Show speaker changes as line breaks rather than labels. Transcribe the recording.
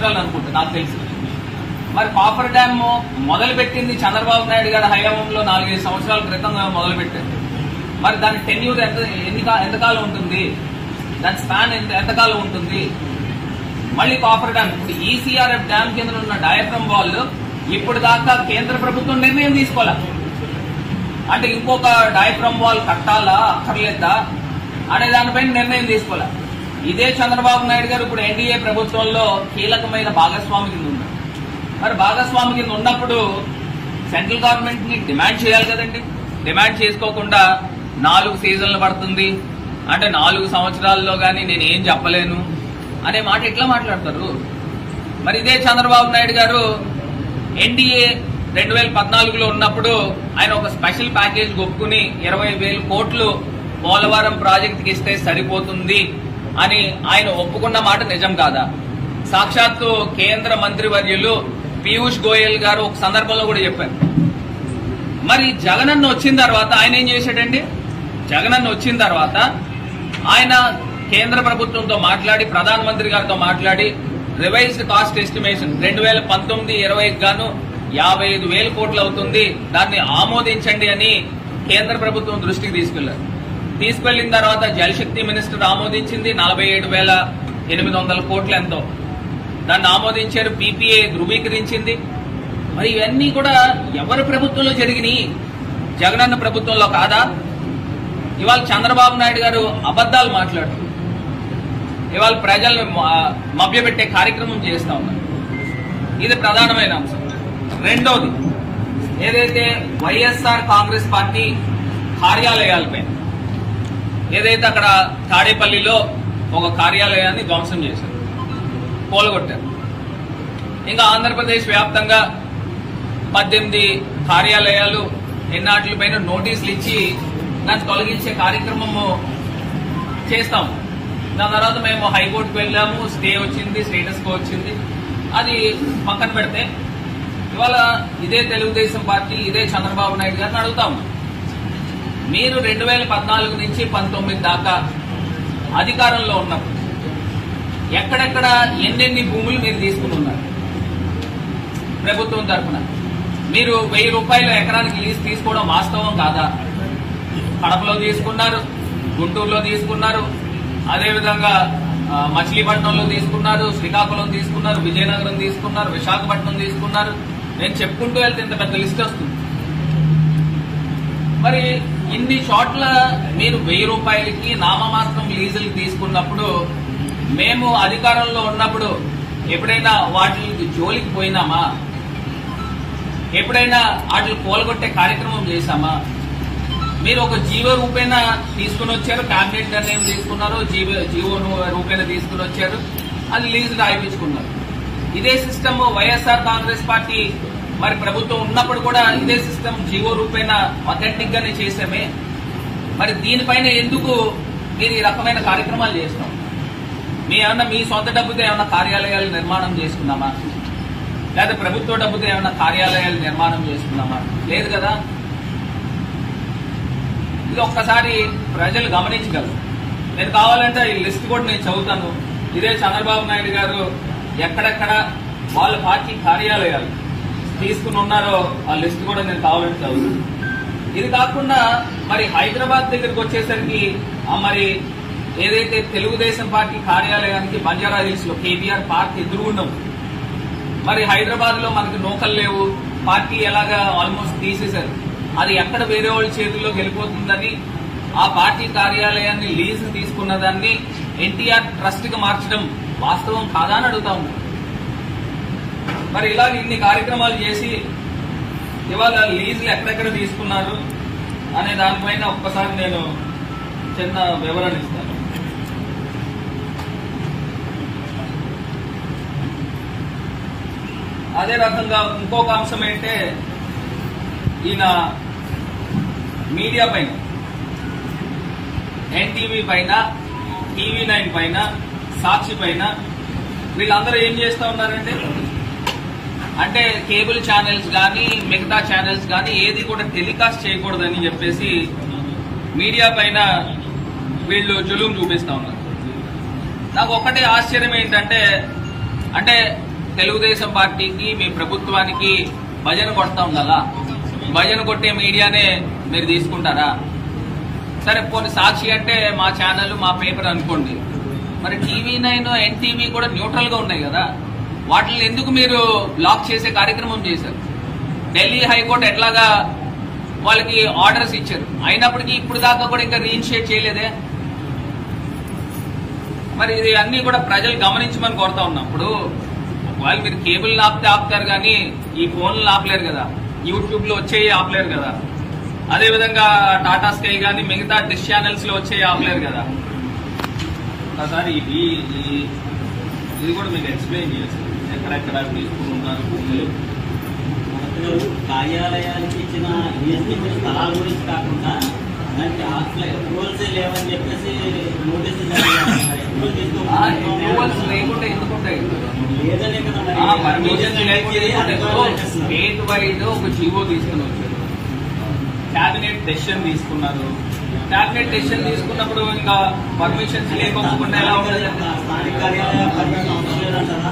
సంవత్సరాలు అనుకుంటా నాకు తెలిసి. మరి కాఫర్ డ్యామ్ మొదలు పెట్టింది చంద్రబాబు నాయుడు గారి హయాంలో 4-5 సంవత్సరాల క్రితం మొదలు పెట్టారు. మరి దాని టెన్యూర్ ఎంతకాలం ఉంటుంది, దాని స్పాన్ ఎంతకాలం ఉంటుంది? మళ్ళీ కాఫర్ డ్యామ్ ఇప్పుడు ఈసీఆర్ఎఫ్ డ్యామ్ కింద ఉన్న డయాఫ్రమ్ వాల్ ఇప్పుడు దాకా కేంద్ర ప్రభుత్వం నిర్ణయం తీసుకోవాలా, అంటే ఇంకొక డయాఫ్రమ్ వాల్ కట్టాలా అక్కర్లేదా అనే దానిపైన నిర్ణయం తీసుకోవాలా. ఇదే చంద్రబాబు నాయుడు గారు ఇప్పుడు ఎన్డీఏ ప్రభుత్వంలో కీలకమైన భాగస్వామి కింద ఉన్నారు. మరి భాగస్వామి కింద ఉన్నప్పుడు సెంట్రల్ గవర్నమెంట్ ని డిమాండ్ చేయాలి కదండి. డిమాండ్ చేసుకోకుండా 4 సీజన్లు పడుతుంది అంటే 4 సంవత్సరాల్లో గానీ నేను ఏం చెప్పలేను అనే మాట ఎట్లా మాట్లాడతారు? మరి ఇదే చంద్రబాబు నాయుడు గారు ఎన్డీఏ 2014లో ఉన్నప్పుడు ఆయన ఒక స్పెషల్ ప్యాకేజ్ ఒప్పుకుని 20,000 కోట్లు పోలవరం ప్రాజెక్టుకి ఇస్తే సరిపోతుంది అని ఆయన ఒప్పుకున్న మాట నిజం కాదా? సాక్షాత్తు కేంద్ర మంత్రివర్యులు పీయూష్ గోయల్ గారు ఒక సందర్భంలో కూడా చెప్పారు. మరి జగనన్న వచ్చిన తర్వాత ఆయన ఏం చేశాడండి? జగనన్న వచ్చిన తర్వాత ఆయన కేంద్ర ప్రభుత్వంతో మాట్లాడి ప్రధానమంత్రి గారితో మాట్లాడి రివైజ్డ్ కాస్ట్ ఎస్టిమేషన్ 2019-20కి గాను 55,000 కోట్లు అవుతుంది, దాన్ని ఆమోదించండి అని కేంద్ర ప్రభుత్వం దృష్టికి తీసుకెళ్లారు. తీసుకెళ్లిన తర్వాత జలశక్తి మినిస్టర్ ఆమోదించింది 47,800 కోట్లు ఎంతో, దాన్ని ఆమోదించారు. పీపీఏ ధృవీకరించింది. మరి ఇవన్నీ కూడా ఎవరి ప్రభుత్వంలో జరిగినాయి? జగనన్న ప్రభుత్వంలో కాదా? ఇవాళ చంద్రబాబు నాయుడు గారు అబద్దాలు మాట్లాడుతూ ఇవాళ ప్రజలను మభ్యపెట్టే కార్యక్రమం చేస్తా ఉన్నారు. ఇది ప్రధానమైన అంశం. రెండోది, ఏదైతే వైఎస్ఆర్ కాంగ్రెస్ పార్టీ కార్యాలయాలపై ఏదైతే అక్కడ తాడేపల్లిలో ఒక కార్యాలయాన్ని ధ్వంసం చేశారు, కూలగొట్టారు. ఇంకా ఆంధ్రప్రదేశ్ వ్యాప్తంగా 18 కార్యాలయాలు ఎన్నాటిపైన నోటీసులు ఇచ్చి దాన్ని తొలగించే కార్యక్రమము చేస్తాం. దాని తర్వాత మేము హైకోర్టుకు వెళ్ళాము, స్టే వచ్చింది, స్టేటస్ కో వచ్చింది. అది పక్కన పెడితే ఇవాళ ఇదే తెలుగుదేశం పార్టీ ఇదే చంద్రబాబు నాయుడు గారిని అడుగుతాము, మీరు 2014 నుంచి 19 దాకా అధికారంలో ఉన్నప్పుడు ఎక్కడెక్కడ ఎన్నెన్ని భూములు మీరు తీసుకుని ఉన్నారు? ప్రభుత్వం తరఫున మీరు 1000 రూపాయల ఎకరానికి లీజ్ తీసుకోవడం వాస్తవం కాదా? కడపలో తీసుకున్నారు, గుంటూరులో తీసుకున్నారు, అదేవిధంగా మచిలీపట్నంలో తీసుకున్నారు, శ్రీకాకుళం తీసుకున్నారు, విజయనగరం తీసుకున్నారు, విశాఖపట్నం తీసుకున్నారు. నేను చెప్పుకుంటూ వెళ్తే ఇంత పెద్ద లిస్ట్ వస్తుంది. మరి ఇన్ని చోట్ల మీరు 1000 రూపాయలకి నామమాత్రం లీజులు తీసుకున్నప్పుడు మేము అధికారంలో ఉన్నప్పుడు ఎప్పుడైనా వాటికి జోలికి పోయినామా? ఎప్పుడైనా వాటిని కూలగొట్టే కార్యక్రమం చేశామా? మీరు ఒక జీవో రూపేణ తీసుకుని వచ్చారు, కేబినెట్ నిర్ణయం తీసుకున్నారు, జీవో రూపేణ తీసుకుని వచ్చారు, అది లీజు రాయించుకున్నారు. ఇదే సిస్టమ్ వైఎస్ఆర్ కాంగ్రెస్ పార్టీ మరి ప్రభుత్వం ఉన్నప్పుడు కూడా ఇదే సిస్టమ్ జీవో రూపేణ అథెంటిక్ గానే చేసామే. మరి దీనిపైన ఎందుకు మీరు ఈ రకమైన కార్యక్రమాలు చేస్తాం? మీ సొంత డబ్బుతో ఏమన్నా కార్యాలయాలు నిర్మాణం చేసుకున్నామా? లేదా ప్రభుత్వ డబ్బుతో ఏమన్నా కార్యాలయాలు నిర్మాణం చేసుకున్నామా? లేదు కదా. ఇది ఒక్కసారి ప్రజలు గమనించగలరు. నేను కావాలంటే ఈ లిస్ట్ కూడా నేను చదువుతాను. ఇదే చంద్రబాబు నాయుడు గారు ఎక్కడెక్కడ వాళ్ళ పార్టీ కార్యాలయాలు తీసుకుని ఉన్నారో ఆ లిస్ట్ కూడా నేను కావాలంటే చదువుతాను. ఇది కాకుండా మరి హైదరాబాద్ దగ్గరికి వచ్చేసరికి మరి ఏదైతే తెలుగుదేశం పార్టీ కార్యాలయానికి బంజారా హిల్స్ లో కేబీఆర్ పార్క్ ఎదురుగుండం, మరి హైదరాబాద్ లో మనకి నోకలు లేవు, పార్టీ ఎలాగా ఆల్మోస్ట్ తీసేశారు. అది ఎక్కడ వేరే వాళ్ళ చేతుల్లోకి వెళ్ళిపోతుందని ఆ పార్టీ కార్యాలయాన్ని లీజు తీసుకున్న దాన్ని ఎన్టీఆర్ ట్రస్ట్ గా మార్చడం వాస్తవం కాదా అని అడుగుతా ఉన్నాం. మరి ఇలాగ ఇన్ని కార్యక్రమాలు చేసి ఇవాళ లీజులు ఎక్కడెక్కడ తీసుకున్నారు అనే దానిపైన ఒక్కసారి నేను చిన్న వివరణ ఇస్తాను. అదే రకంగా ఇంకొక అంశం ఏంటంటే ఈయన మీడియా పైన ఎన్టీవీ పైన, TV9 పైన, సాక్షి పైన వీళ్ళందరూ ఏం చేస్తా ఉన్నారంటే అంటే కేబుల్ ఛానల్స్ కానీ మిగతా ఛానల్స్ కానీ ఏది కూడా టెలికాస్ట్ చేయకూడదని చెప్పేసి మీడియా పైన వీళ్ళు జులుం చూపిస్తా ఉన్నారు. నాకు ఒక్కటే ఆశ్చర్యం ఏంటంటే అంటే తెలుగుదేశం పార్టీకి మీ ప్రభుత్వానికి భజన కొడతా ఉండాలా? భజన కొట్టే మీడియానే మీరు తీసుకుంటారా? సరే పోనీ సాక్షి అంటే మా ఛానల్ మా పేపర్ అనుకోండి, మరి TV9 NTV కూడా న్యూట్రల్ గా ఉన్నాయి కదా, వాటిని ఎందుకు మీరు బ్లాక్ చేసే కార్యక్రమం చేశారు? ఢిల్లీ హైకోర్టు ఎట్లాగా వాళ్ళకి ఆర్డర్స్ ఇచ్చారు, అయినప్పటికీ ఇప్పుడు దాకా కూడా ఇంకా రీఇనిషియేట్ చేయలేదే. మరి ఇది అన్ని కూడా ప్రజలు గమనించమని కోరుతా ఉన్నప్పుడు ఒకవేళ మీరు కేబుల్ ఆపితే ఆపుతారు కానీ ఈ ఫోన్లు ఆపలేరు కదా, యూట్యూబ్ లో వచ్చేవి ఆపలేరు కదా, అదేవిధంగా టాటా స్కై కానీ మిగతా డిష్ ఛానల్స్ లో వచ్చేవి ఆపలేరు కదా. ఒకసారి ఇది కూడా మీకు ఎక్స్ప్లెయిన్ చేస్తారు ఎక్కడెక్కడ తీసుకుంటున్నారు భూములు.
కార్యాలయానికి ఇచ్చిన స్థలాల గురించి కాకుండా దానికి అప్రూవల్సే లేవని చెప్పేసి నోటీసులు
లేకుండా ఎందుకుంటాయి?
లేదనే కదా
పర్మిషన్ స్టేట్ వైడ్ ఒక జీవో తీసుకుని వచ్చారు, క్యాబినెట్ డెసిషన్ తీసుకున్నారు. క్యాబినెట్ డెసిషన్ తీసుకున్నప్పుడు ఇంకా పర్మిషన్స్ లేకపోకుండా ఎలా ఉంటుంది?
స్థానిక కార్యాలయ పర్మిషన్ అవసరం లేదంటారా?